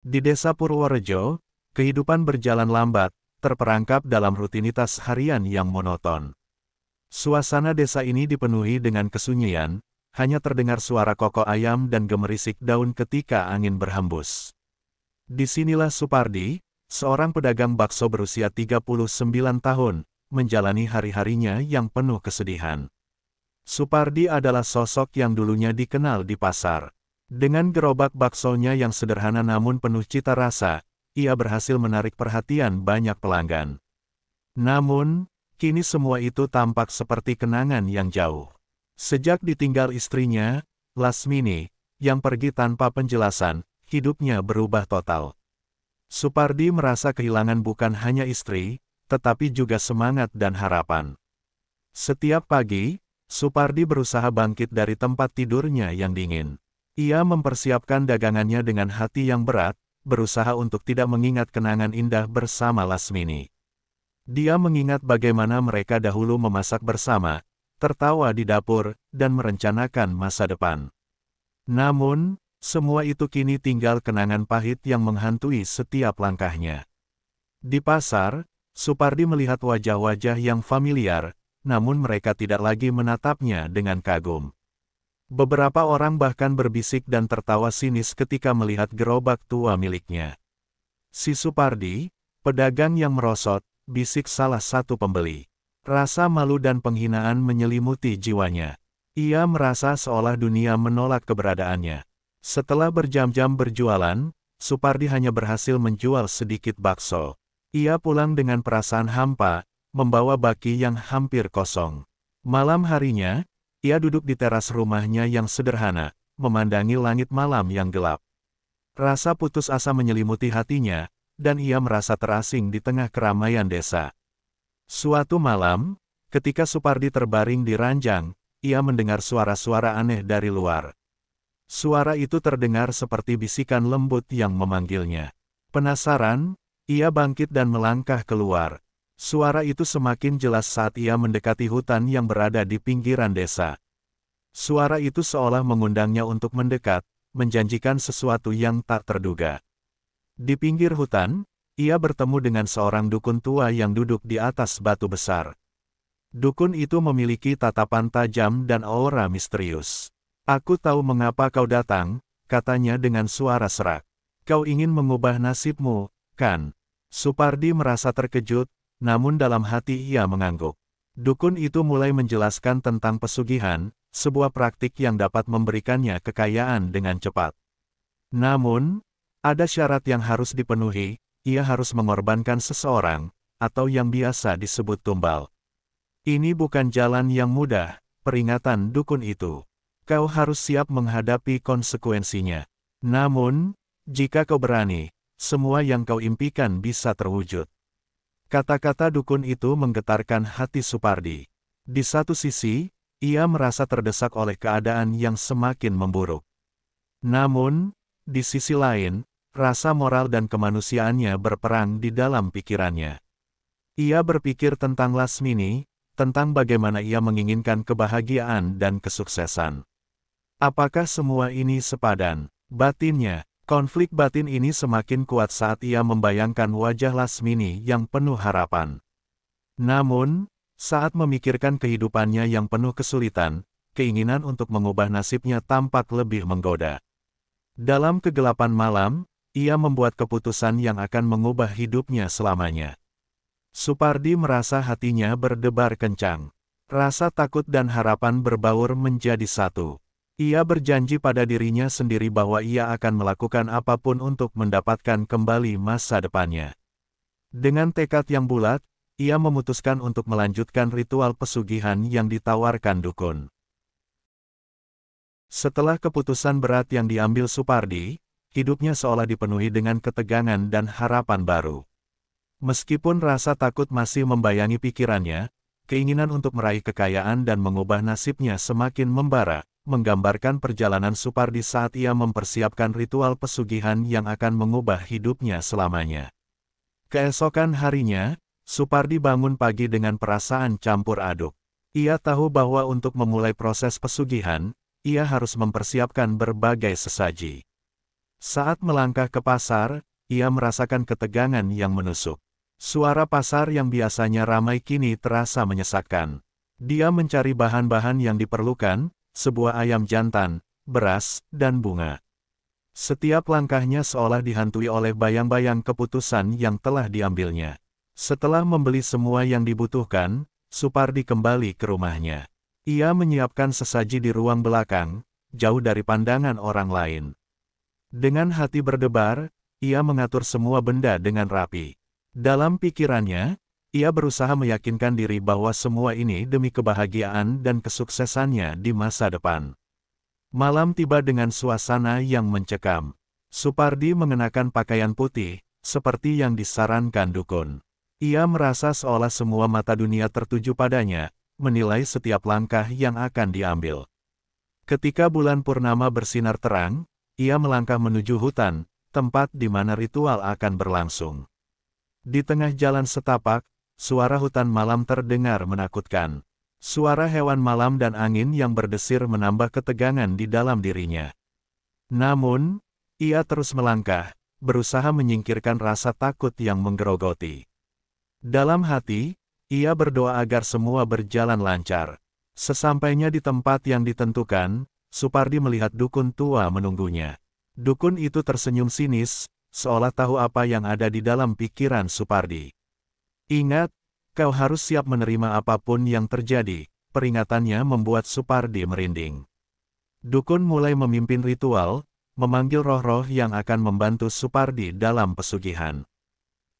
Di desa Purworejo, kehidupan berjalan lambat, terperangkap dalam rutinitas harian yang monoton. Suasana desa ini dipenuhi dengan kesunyian, hanya terdengar suara kokok ayam dan gemerisik daun ketika angin berhembus. Disinilah Supardi, seorang pedagang bakso berusia 39 tahun, menjalani hari-harinya yang penuh kesedihan. Supardi adalah sosok yang dulunya dikenal di pasar. Dengan gerobak baksonya yang sederhana namun penuh cita rasa, ia berhasil menarik perhatian banyak pelanggan. Namun, kini semua itu tampak seperti kenangan yang jauh. Sejak ditinggal istrinya, Lasmini, yang pergi tanpa penjelasan, hidupnya berubah total. Supardi merasa kehilangan bukan hanya istri, tetapi juga semangat dan harapan. Setiap pagi, Supardi berusaha bangkit dari tempat tidurnya yang dingin. Ia mempersiapkan dagangannya dengan hati yang berat, berusaha untuk tidak mengingat kenangan indah bersama Lasmini. Dia mengingat bagaimana mereka dahulu memasak bersama, tertawa di dapur, dan merencanakan masa depan. Namun, semua itu kini tinggal kenangan pahit yang menghantui setiap langkahnya. Di pasar, Supardi melihat wajah-wajah yang familiar, namun mereka tidak lagi menatapnya dengan kagum. Beberapa orang bahkan berbisik dan tertawa sinis ketika melihat gerobak tua miliknya. Si Supardi, pedagang yang merosot, bisik salah satu pembeli. Rasa malu dan penghinaan menyelimuti jiwanya. Ia merasa seolah dunia menolak keberadaannya. Setelah berjam-jam berjualan, Supardi hanya berhasil menjual sedikit bakso. Ia pulang dengan perasaan hampa, membawa baki yang hampir kosong. Malam harinya, ia duduk di teras rumahnya yang sederhana, memandangi langit malam yang gelap. Rasa putus asa menyelimuti hatinya, dan ia merasa terasing di tengah keramaian desa. Suatu malam, ketika Supardi terbaring di ranjang, ia mendengar suara-suara aneh dari luar. Suara itu terdengar seperti bisikan lembut yang memanggilnya. Penasaran, ia bangkit dan melangkah keluar. Suara itu semakin jelas saat ia mendekati hutan yang berada di pinggiran desa. Suara itu seolah mengundangnya untuk mendekat, menjanjikan sesuatu yang tak terduga. Di pinggir hutan, ia bertemu dengan seorang dukun tua yang duduk di atas batu besar. Dukun itu memiliki tatapan tajam dan aura misterius. "Aku tahu mengapa kau datang," katanya dengan suara serak. "Kau ingin mengubah nasibmu, kan?" Supardi merasa terkejut, namun dalam hati ia mengangguk. Dukun itu mulai menjelaskan tentang pesugihan, sebuah praktik yang dapat memberikannya kekayaan dengan cepat. Namun, ada syarat yang harus dipenuhi, ia harus mengorbankan seseorang, atau yang biasa disebut tumbal. "Ini bukan jalan yang mudah," peringatan dukun itu. "Kau harus siap menghadapi konsekuensinya. Namun, jika kau berani, semua yang kau impikan bisa terwujud." Kata-kata dukun itu menggetarkan hati Supardi. Di satu sisi, ia merasa terdesak oleh keadaan yang semakin memburuk. Namun, di sisi lain, rasa moral dan kemanusiaannya berperang di dalam pikirannya. Ia berpikir tentang Lasmini, tentang bagaimana ia menginginkan kebahagiaan dan kesuksesan. Apakah semua ini sepadan? Batinnya. Konflik batin ini semakin kuat saat ia membayangkan wajah Lasmini yang penuh harapan. Namun, saat memikirkan kehidupannya yang penuh kesulitan, keinginan untuk mengubah nasibnya tampak lebih menggoda. Dalam kegelapan malam, ia membuat keputusan yang akan mengubah hidupnya selamanya. Supardi merasa hatinya berdebar kencang. Rasa takut dan harapan berbaur menjadi satu. Ia berjanji pada dirinya sendiri bahwa ia akan melakukan apapun untuk mendapatkan kembali masa depannya. Dengan tekad yang bulat, ia memutuskan untuk melanjutkan ritual pesugihan yang ditawarkan dukun. Setelah keputusan berat yang diambil Supardi, hidupnya seolah dipenuhi dengan ketegangan dan harapan baru. Meskipun rasa takut masih membayangi pikirannya, keinginan untuk meraih kekayaan dan mengubah nasibnya semakin membara, menggambarkan perjalanan Supardi saat ia mempersiapkan ritual pesugihan yang akan mengubah hidupnya selamanya. Keesokan harinya, Supardi bangun pagi dengan perasaan campur aduk. Ia tahu bahwa untuk memulai proses pesugihan, ia harus mempersiapkan berbagai sesaji. Saat melangkah ke pasar, ia merasakan ketegangan yang menusuk. Suara pasar yang biasanya ramai kini terasa menyesakkan. Dia mencari bahan-bahan yang diperlukan, sebuah ayam jantan, beras, dan bunga. Setiap langkahnya seolah dihantui oleh bayang-bayang keputusan yang telah diambilnya. Setelah membeli semua yang dibutuhkan, Supardi kembali ke rumahnya. Ia menyiapkan sesaji di ruang belakang, jauh dari pandangan orang lain. Dengan hati berdebar, ia mengatur semua benda dengan rapi. Dalam pikirannya, ia berusaha meyakinkan diri bahwa semua ini demi kebahagiaan dan kesuksesannya di masa depan. Malam tiba dengan suasana yang mencekam. Supardi mengenakan pakaian putih, seperti yang disarankan dukun. Ia merasa seolah semua mata dunia tertuju padanya, menilai setiap langkah yang akan diambil. Ketika bulan purnama bersinar terang, ia melangkah menuju hutan, tempat di mana ritual akan berlangsung. Di tengah jalan setapak, suara hutan malam terdengar menakutkan. Suara hewan malam dan angin yang berdesir menambah ketegangan di dalam dirinya. Namun, ia terus melangkah, berusaha menyingkirkan rasa takut yang menggerogoti. Dalam hati, ia berdoa agar semua berjalan lancar. Sesampainya di tempat yang ditentukan, Supardi melihat dukun tua menunggunya. Dukun itu tersenyum sinis, seolah tahu apa yang ada di dalam pikiran Supardi. Ingat, kau harus siap menerima apapun yang terjadi, peringatannya membuat Supardi merinding. Dukun mulai memimpin ritual, memanggil roh-roh yang akan membantu Supardi dalam pesugihan.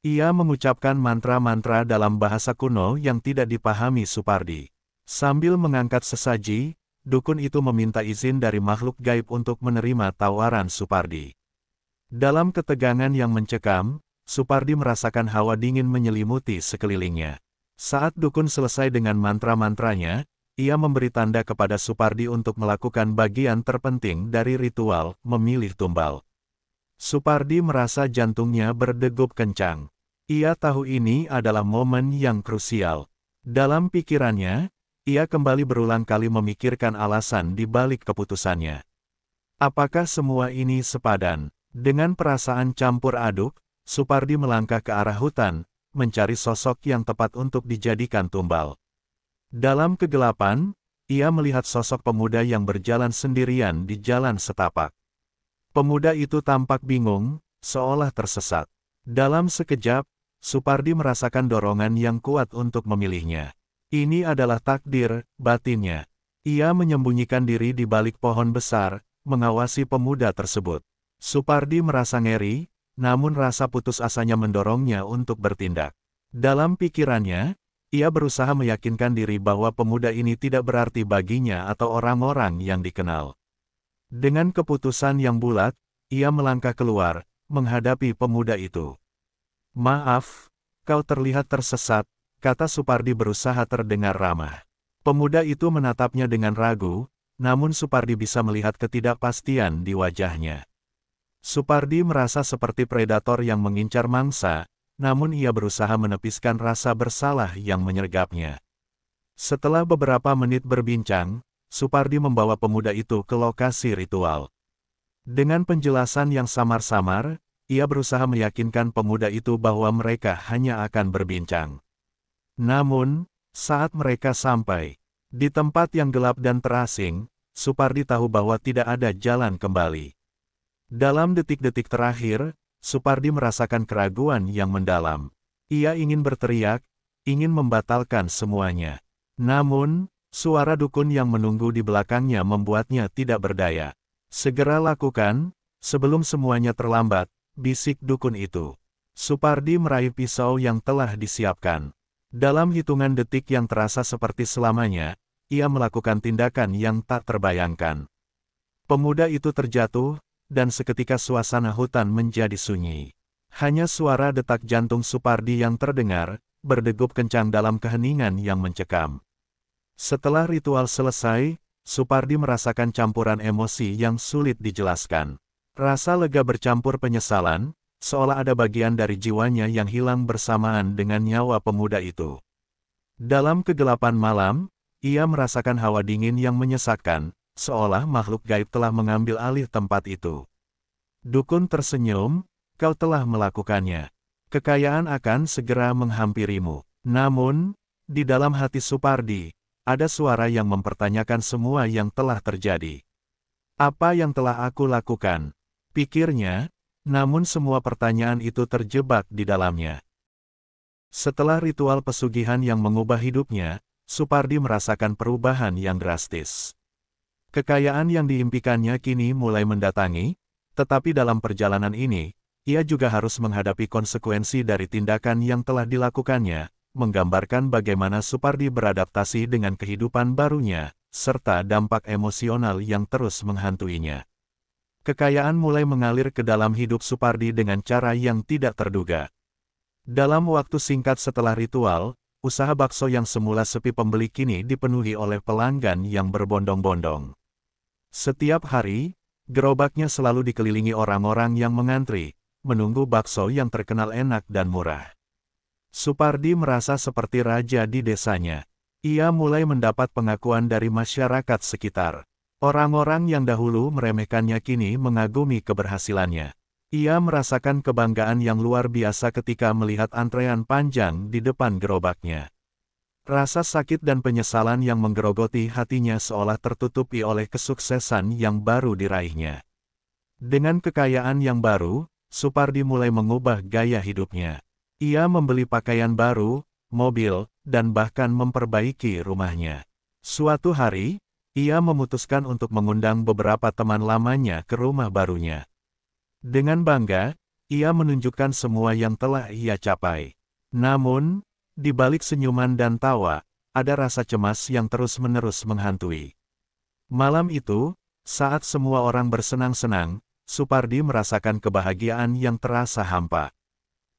Ia mengucapkan mantra-mantra dalam bahasa kuno yang tidak dipahami Supardi. Sambil mengangkat sesaji, dukun itu meminta izin dari makhluk gaib untuk menerima tawaran Supardi. Dalam ketegangan yang mencekam, Supardi merasakan hawa dingin menyelimuti sekelilingnya. Saat dukun selesai dengan mantra-mantranya, ia memberi tanda kepada Supardi untuk melakukan bagian terpenting dari ritual, memilih tumbal. Supardi merasa jantungnya berdegup kencang. Ia tahu ini adalah momen yang krusial. Dalam pikirannya, ia kembali berulang kali memikirkan alasan di balik keputusannya. Apakah semua ini sepadan? Dengan perasaan campur aduk, Supardi melangkah ke arah hutan, mencari sosok yang tepat untuk dijadikan tumbal. Dalam kegelapan, ia melihat sosok pemuda yang berjalan sendirian di jalan setapak. Pemuda itu tampak bingung, seolah tersesat. Dalam sekejap, Supardi merasakan dorongan yang kuat untuk memilihnya. Ini adalah takdir, batinnya. Ia menyembunyikan diri di balik pohon besar, mengawasi pemuda tersebut. Supardi merasa ngeri, namun rasa putus asanya mendorongnya untuk bertindak. Dalam pikirannya, ia berusaha meyakinkan diri bahwa pemuda ini tidak berarti baginya atau orang-orang yang dikenal. Dengan keputusan yang bulat, ia melangkah keluar, menghadapi pemuda itu. "Maaf, kau terlihat tersesat," kata Supardi berusaha terdengar ramah. Pemuda itu menatapnya dengan ragu, namun Supardi bisa melihat ketidakpastian di wajahnya. Supardi merasa seperti predator yang mengincar mangsa, namun ia berusaha menepiskan rasa bersalah yang menyergapnya. Setelah beberapa menit berbincang, Supardi membawa pemuda itu ke lokasi ritual. Dengan penjelasan yang samar-samar, ia berusaha meyakinkan pemuda itu bahwa mereka hanya akan berbincang. Namun, saat mereka sampai di tempat yang gelap dan terasing, Supardi tahu bahwa tidak ada jalan kembali. Dalam detik-detik terakhir, Supardi merasakan keraguan yang mendalam. Ia ingin berteriak, ingin membatalkan semuanya. Namun, suara dukun yang menunggu di belakangnya membuatnya tidak berdaya. "Segera lakukan, sebelum semuanya terlambat," bisik dukun itu. Supardi meraih pisau yang telah disiapkan. Dalam hitungan detik yang terasa seperti selamanya, ia melakukan tindakan yang tak terbayangkan. Pemuda itu terjatuh, dan seketika suasana hutan menjadi sunyi. Hanya suara detak jantung Supardi yang terdengar, berdegup kencang dalam keheningan yang mencekam. Setelah ritual selesai, Supardi merasakan campuran emosi yang sulit dijelaskan. Rasa lega bercampur penyesalan, seolah ada bagian dari jiwanya yang hilang bersamaan dengan nyawa pemuda itu. Dalam kegelapan malam, ia merasakan hawa dingin yang menyesakkan, seolah makhluk gaib telah mengambil alih tempat itu. Dukun tersenyum, kau telah melakukannya. Kekayaan akan segera menghampirimu. Namun, di dalam hati Supardi, ada suara yang mempertanyakan semua yang telah terjadi. Apa yang telah aku lakukan? Pikirnya, namun semua pertanyaan itu terjebak di dalamnya. Setelah ritual pesugihan yang mengubah hidupnya, Supardi merasakan perubahan yang drastis. Kekayaan yang diimpikannya kini mulai mendatangi, tetapi dalam perjalanan ini, ia juga harus menghadapi konsekuensi dari tindakan yang telah dilakukannya, menggambarkan bagaimana Supardi beradaptasi dengan kehidupan barunya, serta dampak emosional yang terus menghantuinya. Kekayaan mulai mengalir ke dalam hidup Supardi dengan cara yang tidak terduga. Dalam waktu singkat setelah ritual, usaha bakso yang semula sepi pembeli kini dipenuhi oleh pelanggan yang berbondong-bondong. Setiap hari, gerobaknya selalu dikelilingi orang-orang yang mengantri, menunggu bakso yang terkenal enak dan murah. Supardi merasa seperti raja di desanya. Ia mulai mendapat pengakuan dari masyarakat sekitar. Orang-orang yang dahulu meremehkannya kini mengagumi keberhasilannya. Ia merasakan kebanggaan yang luar biasa ketika melihat antrean panjang di depan gerobaknya. Rasa sakit dan penyesalan yang menggerogoti hatinya seolah tertutupi oleh kesuksesan yang baru diraihnya. Dengan kekayaan yang baru, Supardi mulai mengubah gaya hidupnya. Ia membeli pakaian baru, mobil, dan bahkan memperbaiki rumahnya. Suatu hari, ia memutuskan untuk mengundang beberapa teman lamanya ke rumah barunya. Dengan bangga, ia menunjukkan semua yang telah ia capai. Namun, di balik senyuman dan tawa, ada rasa cemas yang terus-menerus menghantui. Malam itu, saat semua orang bersenang-senang, Supardi merasakan kebahagiaan yang terasa hampa.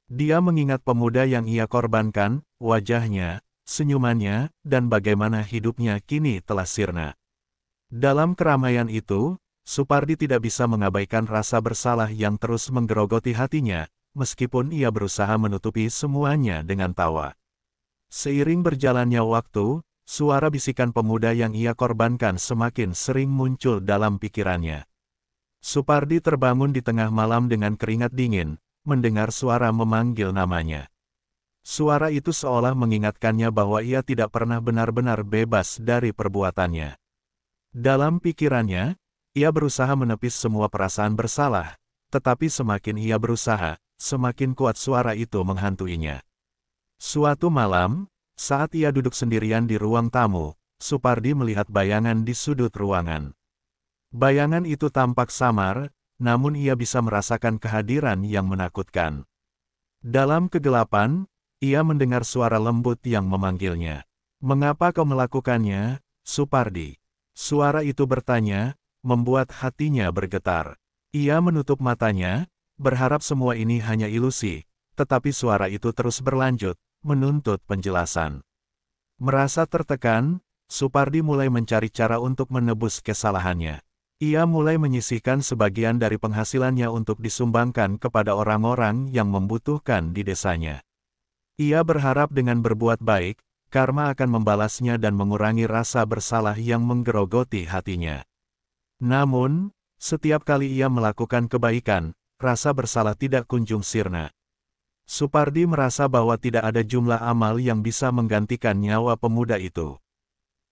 Dia mengingat pemuda yang ia korbankan, wajahnya, senyumannya, dan bagaimana hidupnya kini telah sirna. Dalam keramaian itu, Supardi tidak bisa mengabaikan rasa bersalah yang terus menggerogoti hatinya, meskipun ia berusaha menutupi semuanya dengan tawa. Seiring berjalannya waktu, suara bisikan pemuda yang ia korbankan semakin sering muncul dalam pikirannya. Supardi terbangun di tengah malam dengan keringat dingin, mendengar suara memanggil namanya. Suara itu seolah mengingatkannya bahwa ia tidak pernah benar-benar bebas dari perbuatannya. Dalam pikirannya, ia berusaha menepis semua perasaan bersalah, tetapi semakin ia berusaha, semakin kuat suara itu menghantuinya. Suatu malam, saat ia duduk sendirian di ruang tamu, Supardi melihat bayangan di sudut ruangan. Bayangan itu tampak samar, namun ia bisa merasakan kehadiran yang menakutkan. Dalam kegelapan, ia mendengar suara lembut yang memanggilnya. "Mengapa kau melakukannya, Supardi?" Suara itu bertanya, membuat hatinya bergetar. Ia menutup matanya, berharap semua ini hanya ilusi, tetapi suara itu terus berlanjut, menuntut penjelasan. Merasa tertekan, Supardi mulai mencari cara untuk menebus kesalahannya. Ia mulai menyisihkan sebagian dari penghasilannya untuk disumbangkan kepada orang-orang yang membutuhkan di desanya. Ia berharap dengan berbuat baik, karma akan membalasnya dan mengurangi rasa bersalah yang menggerogoti hatinya. Namun, setiap kali ia melakukan kebaikan, rasa bersalah tidak kunjung sirna. Supardi merasa bahwa tidak ada jumlah amal yang bisa menggantikan nyawa pemuda itu.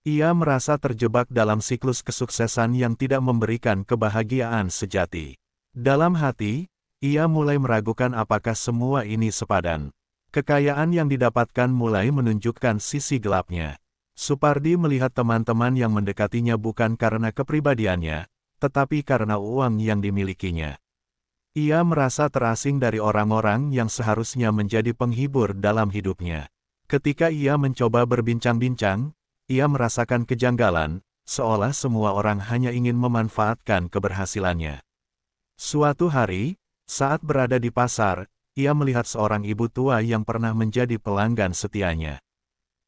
Ia merasa terjebak dalam siklus kesuksesan yang tidak memberikan kebahagiaan sejati. Dalam hati, ia mulai meragukan apakah semua ini sepadan. Kekayaan yang didapatkan mulai menunjukkan sisi gelapnya. Supardi melihat teman-teman yang mendekatinya bukan karena kepribadiannya, tetapi karena uang yang dimilikinya. Ia merasa terasing dari orang-orang yang seharusnya menjadi penghibur dalam hidupnya. Ketika ia mencoba berbincang-bincang, ia merasakan kejanggalan, seolah semua orang hanya ingin memanfaatkan keberhasilannya. Suatu hari, saat berada di pasar, ia melihat seorang ibu tua yang pernah menjadi pelanggan setianya.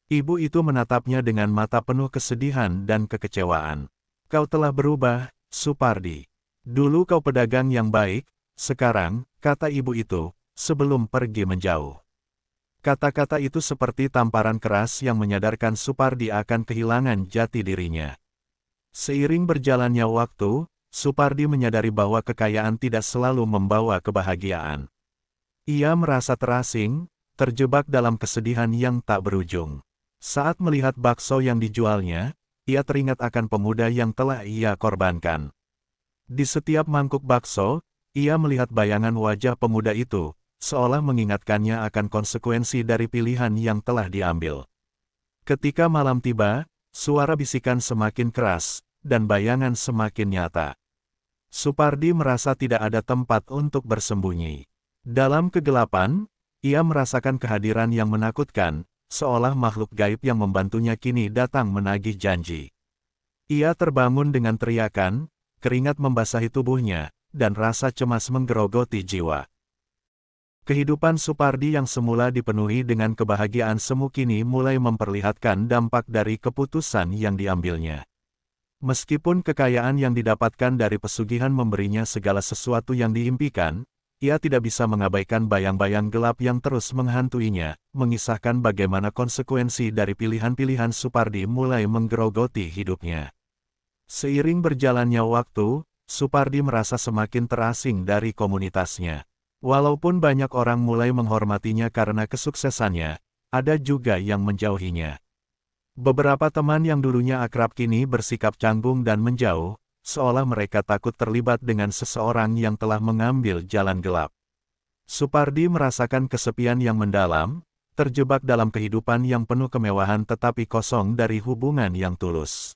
Ibu itu menatapnya dengan mata penuh kesedihan dan kekecewaan. "Kau telah berubah, Supardi. Dulu kau pedagang yang baik, sekarang," kata ibu itu, sebelum pergi menjauh. Kata-kata itu seperti tamparan keras yang menyadarkan Supardi akan kehilangan jati dirinya. Seiring berjalannya waktu, Supardi menyadari bahwa kekayaan tidak selalu membawa kebahagiaan. Ia merasa terasing, terjebak dalam kesedihan yang tak berujung. Saat melihat bakso yang dijualnya, ia teringat akan pemuda yang telah ia korbankan. Di setiap mangkuk bakso, ia melihat bayangan wajah pemuda itu, seolah mengingatkannya akan konsekuensi dari pilihan yang telah diambil. Ketika malam tiba, suara bisikan semakin keras, dan bayangan semakin nyata. Supardi merasa tidak ada tempat untuk bersembunyi. Dalam kegelapan, ia merasakan kehadiran yang menakutkan, seolah makhluk gaib yang membantunya kini datang menagih janji. Ia terbangun dengan teriakan, keringat membasahi tubuhnya, dan rasa cemas menggerogoti jiwa. Kehidupan Supardi yang semula dipenuhi dengan kebahagiaan semu kini mulai memperlihatkan dampak dari keputusan yang diambilnya. Meskipun kekayaan yang didapatkan dari pesugihan memberinya segala sesuatu yang diimpikan, ia tidak bisa mengabaikan bayang-bayang gelap yang terus menghantuinya, mengisahkan bagaimana konsekuensi dari pilihan-pilihan Supardi mulai menggerogoti hidupnya. Seiring berjalannya waktu, Supardi merasa semakin terasing dari komunitasnya. Walaupun banyak orang mulai menghormatinya karena kesuksesannya, ada juga yang menjauhinya. Beberapa teman yang dulunya akrab kini bersikap canggung dan menjauh, seolah mereka takut terlibat dengan seseorang yang telah mengambil jalan gelap. Supardi merasakan kesepian yang mendalam, terjebak dalam kehidupan yang penuh kemewahan tetapi kosong dari hubungan yang tulus.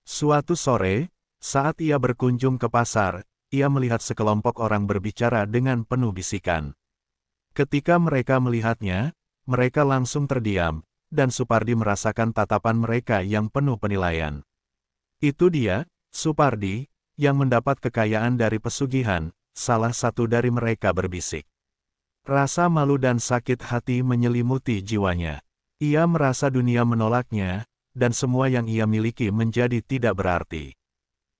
Suatu sore, saat ia berkunjung ke pasar, ia melihat sekelompok orang berbicara dengan penuh bisikan. Ketika mereka melihatnya, mereka langsung terdiam, dan Supardi merasakan tatapan mereka yang penuh penilaian. Itu dia, Supardi, yang mendapat kekayaan dari pesugihan, salah satu dari mereka berbisik. Rasa malu dan sakit hati menyelimuti jiwanya. Ia merasa dunia menolaknya, dan semua yang ia miliki menjadi tidak berarti.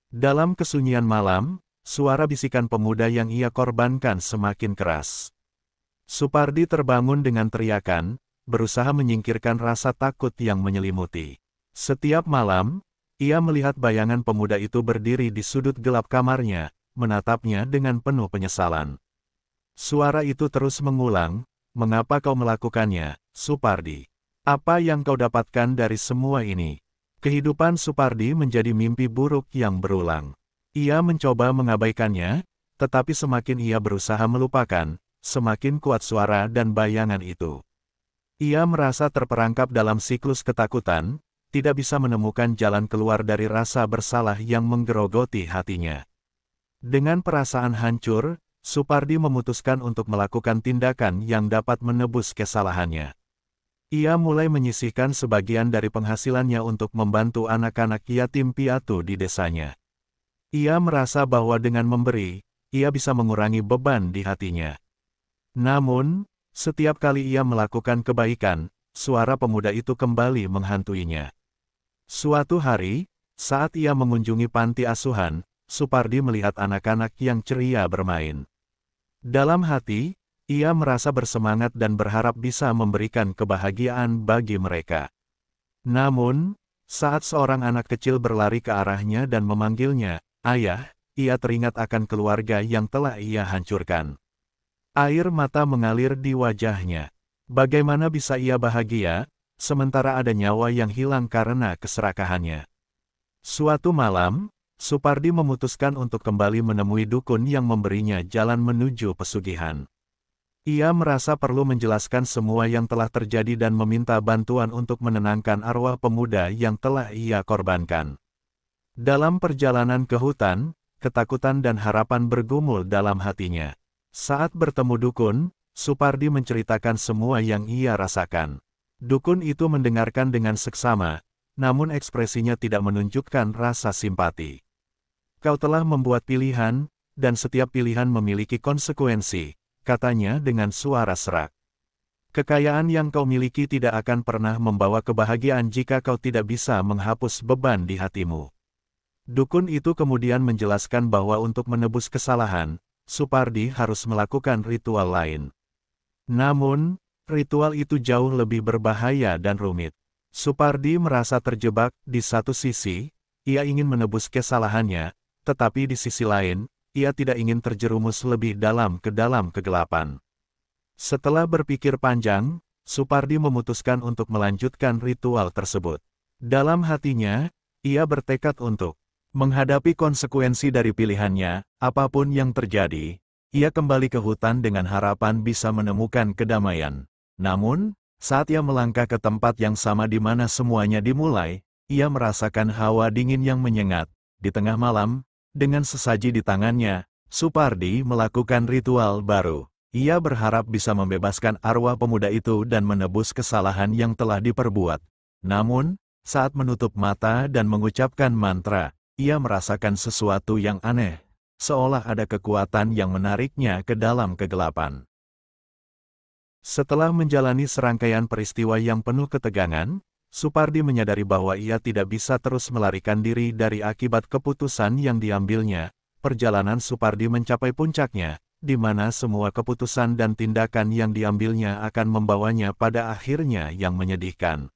Dalam kesunyian malam, suara bisikan pemuda yang ia korbankan semakin keras. Supardi terbangun dengan teriakan, berusaha menyingkirkan rasa takut yang menyelimuti. Setiap malam, ia melihat bayangan pemuda itu berdiri di sudut gelap kamarnya, menatapnya dengan penuh penyesalan. Suara itu terus mengulang, "Mengapa kau melakukannya, Supardi? Apa yang kau dapatkan dari semua ini?" Kehidupan Supardi menjadi mimpi buruk yang berulang. Ia mencoba mengabaikannya, tetapi semakin ia berusaha melupakan, semakin kuat suara dan bayangan itu. Ia merasa terperangkap dalam siklus ketakutan, tidak bisa menemukan jalan keluar dari rasa bersalah yang menggerogoti hatinya. Dengan perasaan hancur, Supardi memutuskan untuk melakukan tindakan yang dapat menebus kesalahannya. Ia mulai menyisihkan sebagian dari penghasilannya untuk membantu anak-anak yatim piatu di desanya. Ia merasa bahwa dengan memberi, ia bisa mengurangi beban di hatinya. Namun, setiap kali ia melakukan kebaikan, suara pemuda itu kembali menghantuinya. Suatu hari, saat ia mengunjungi panti asuhan, Supardi melihat anak-anak yang ceria bermain. Dalam hati, ia merasa bersemangat dan berharap bisa memberikan kebahagiaan bagi mereka. Namun, saat seorang anak kecil berlari ke arahnya dan memanggilnya, "Ayah," ia teringat akan keluarga yang telah ia hancurkan. Air mata mengalir di wajahnya. Bagaimana bisa ia bahagia, sementara ada nyawa yang hilang karena keserakahannya? Suatu malam, Supardi memutuskan untuk kembali menemui dukun yang memberinya jalan menuju pesugihan. Ia merasa perlu menjelaskan semua yang telah terjadi dan meminta bantuan untuk menenangkan arwah pemuda yang telah ia korbankan. Dalam perjalanan ke hutan, ketakutan dan harapan bergumul dalam hatinya. Saat bertemu dukun, Supardi menceritakan semua yang ia rasakan. Dukun itu mendengarkan dengan seksama, namun ekspresinya tidak menunjukkan rasa simpati. "Kau telah membuat pilihan, dan setiap pilihan memiliki konsekuensi," katanya dengan suara serak. "Kekayaan yang kau miliki tidak akan pernah membawa kebahagiaan jika kau tidak bisa menghapus beban di hatimu." Dukun itu kemudian menjelaskan bahwa untuk menebus kesalahan, Supardi harus melakukan ritual lain. Namun, ritual itu jauh lebih berbahaya dan rumit. Supardi merasa terjebak. Di satu sisi, ia ingin menebus kesalahannya, tetapi di sisi lain, ia tidak ingin terjerumus lebih dalam ke dalam kegelapan. Setelah berpikir panjang, Supardi memutuskan untuk melanjutkan ritual tersebut. Dalam hatinya, ia bertekad untuk menghadapi konsekuensi dari pilihannya, apapun yang terjadi. Ia kembali ke hutan dengan harapan bisa menemukan kedamaian. Namun, saat ia melangkah ke tempat yang sama di mana semuanya dimulai, ia merasakan hawa dingin yang menyengat. Di tengah malam, dengan sesaji di tangannya, Supardi melakukan ritual baru. Ia berharap bisa membebaskan arwah pemuda itu dan menebus kesalahan yang telah diperbuat. Namun, saat menutup mata dan mengucapkan mantra, ia merasakan sesuatu yang aneh, seolah ada kekuatan yang menariknya ke dalam kegelapan. Setelah menjalani serangkaian peristiwa yang penuh ketegangan, Supardi menyadari bahwa ia tidak bisa terus melarikan diri dari akibat keputusan yang diambilnya. Perjalanan Supardi mencapai puncaknya, di mana semua keputusan dan tindakan yang diambilnya akan membawanya pada akhirnya yang menyedihkan.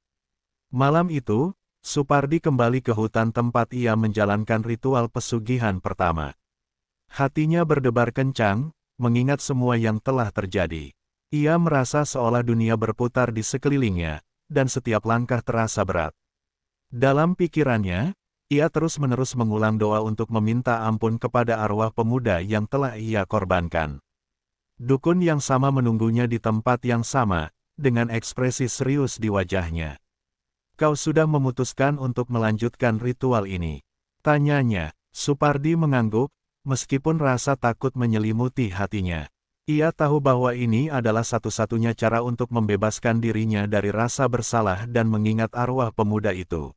Malam itu, Supardi kembali ke hutan tempat ia menjalankan ritual pesugihan pertama. Hatinya berdebar kencang, mengingat semua yang telah terjadi. Ia merasa seolah dunia berputar di sekelilingnya, dan setiap langkah terasa berat. Dalam pikirannya, ia terus-menerus mengulang doa untuk meminta ampun kepada arwah pemuda yang telah ia korbankan. Dukun yang sama menunggunya di tempat yang sama, dengan ekspresi serius di wajahnya. "Kau sudah memutuskan untuk melanjutkan ritual ini?" tanyanya. Supardi mengangguk, meskipun rasa takut menyelimuti hatinya. Ia tahu bahwa ini adalah satu-satunya cara untuk membebaskan dirinya dari rasa bersalah dan mengingat arwah pemuda itu.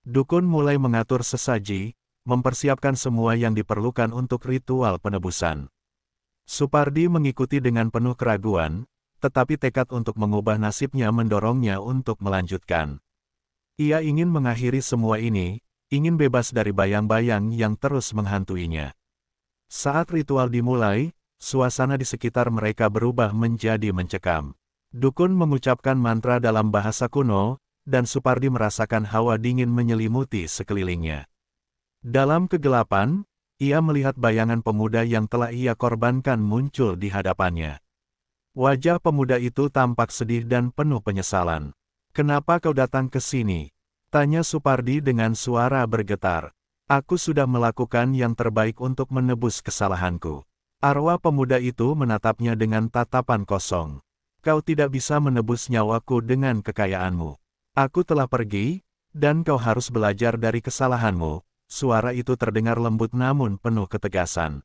Dukun mulai mengatur sesaji, mempersiapkan semua yang diperlukan untuk ritual penebusan. Supardi mengikuti dengan penuh keraguan, tetapi tekad untuk mengubah nasibnya mendorongnya untuk melanjutkan. Ia ingin mengakhiri semua ini, ingin bebas dari bayang-bayang yang terus menghantuinya. Saat ritual dimulai, suasana di sekitar mereka berubah menjadi mencekam. Dukun mengucapkan mantra dalam bahasa kuno, dan Supardi merasakan hawa dingin menyelimuti sekelilingnya. Dalam kegelapan, ia melihat bayangan pemuda yang telah ia korbankan muncul di hadapannya. Wajah pemuda itu tampak sedih dan penuh penyesalan. "Kenapa kau datang ke sini?" tanya Supardi dengan suara bergetar. "Aku sudah melakukan yang terbaik untuk menebus kesalahanku." Arwah pemuda itu menatapnya dengan tatapan kosong. "Kau tidak bisa menebus nyawaku dengan kekayaanmu. Aku telah pergi, dan kau harus belajar dari kesalahanmu." Suara itu terdengar lembut namun penuh ketegasan.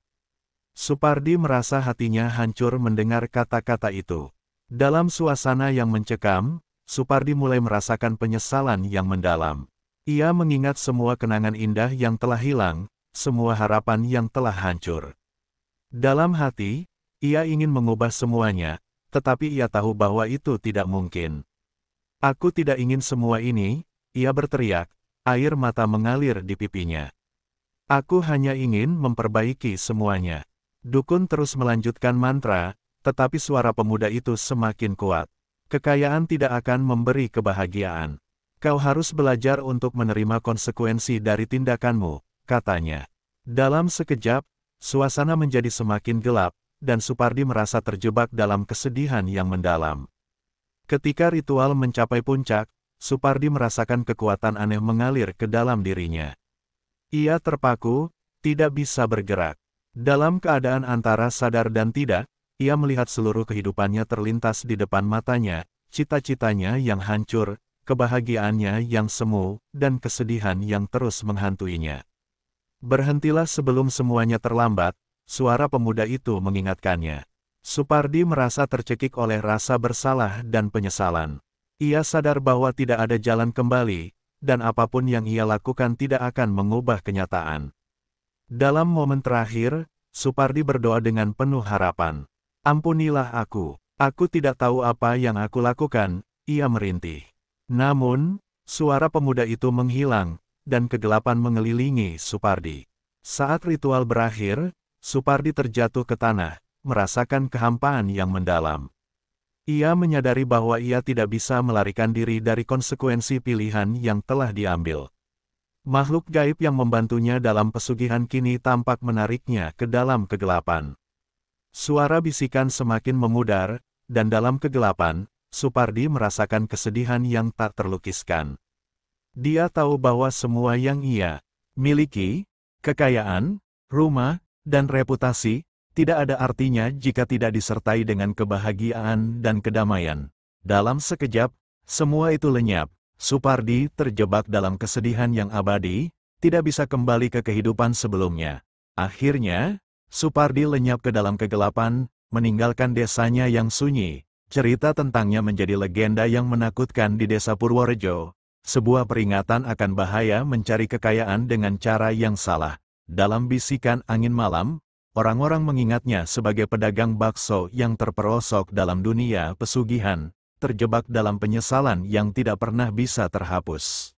Supardi merasa hatinya hancur mendengar kata-kata itu. Dalam suasana yang mencekam, Supardi mulai merasakan penyesalan yang mendalam. Ia mengingat semua kenangan indah yang telah hilang, semua harapan yang telah hancur. Dalam hati, ia ingin mengubah semuanya, tetapi ia tahu bahwa itu tidak mungkin. "Aku tidak ingin semua ini," ia berteriak, air mata mengalir di pipinya. "Aku hanya ingin memperbaiki semuanya." Dukun terus melanjutkan mantra, tetapi suara pemuda itu semakin kuat. "Kekayaan tidak akan memberi kebahagiaan. Kau harus belajar untuk menerima konsekuensi dari tindakanmu," katanya. Dalam sekejap, suasana menjadi semakin gelap, dan Supardi merasa terjebak dalam kesedihan yang mendalam. Ketika ritual mencapai puncak, Supardi merasakan kekuatan aneh mengalir ke dalam dirinya. Ia terpaku, tidak bisa bergerak. Dalam keadaan antara sadar dan tidak, ia melihat seluruh kehidupannya terlintas di depan matanya, cita-citanya yang hancur, kebahagiaannya yang semu, dan kesedihan yang terus menghantuinya. "Berhentilah sebelum semuanya terlambat," suara pemuda itu mengingatkannya. Supardi merasa tercekik oleh rasa bersalah dan penyesalan. Ia sadar bahwa tidak ada jalan kembali, dan apapun yang ia lakukan tidak akan mengubah kenyataan. Dalam momen terakhir, Supardi berdoa dengan penuh harapan. "Ampunilah aku tidak tahu apa yang aku lakukan," ia merintih. Namun, suara pemuda itu menghilang, dan kegelapan mengelilingi Supardi. Saat ritual berakhir, Supardi terjatuh ke tanah, merasakan kehampaan yang mendalam. Ia menyadari bahwa ia tidak bisa melarikan diri dari konsekuensi pilihan yang telah diambil. Makhluk gaib yang membantunya dalam pesugihan kini tampak menariknya ke dalam kegelapan. Suara bisikan semakin memudar, dan dalam kegelapan, Supardi merasakan kesedihan yang tak terlukiskan. Dia tahu bahwa semua yang ia miliki, kekayaan, rumah, dan reputasi, tidak ada artinya jika tidak disertai dengan kebahagiaan dan kedamaian. Dalam sekejap, semua itu lenyap. Supardi terjebak dalam kesedihan yang abadi, tidak bisa kembali ke kehidupan sebelumnya. Akhirnya, Supardi lenyap ke dalam kegelapan, meninggalkan desanya yang sunyi. Cerita tentangnya menjadi legenda yang menakutkan di desa Purworejo. Sebuah peringatan akan bahaya mencari kekayaan dengan cara yang salah. Dalam bisikan angin malam, orang-orang mengingatnya sebagai pedagang bakso yang terperosok dalam dunia pesugihan, terjebak dalam penyesalan yang tidak pernah bisa terhapus.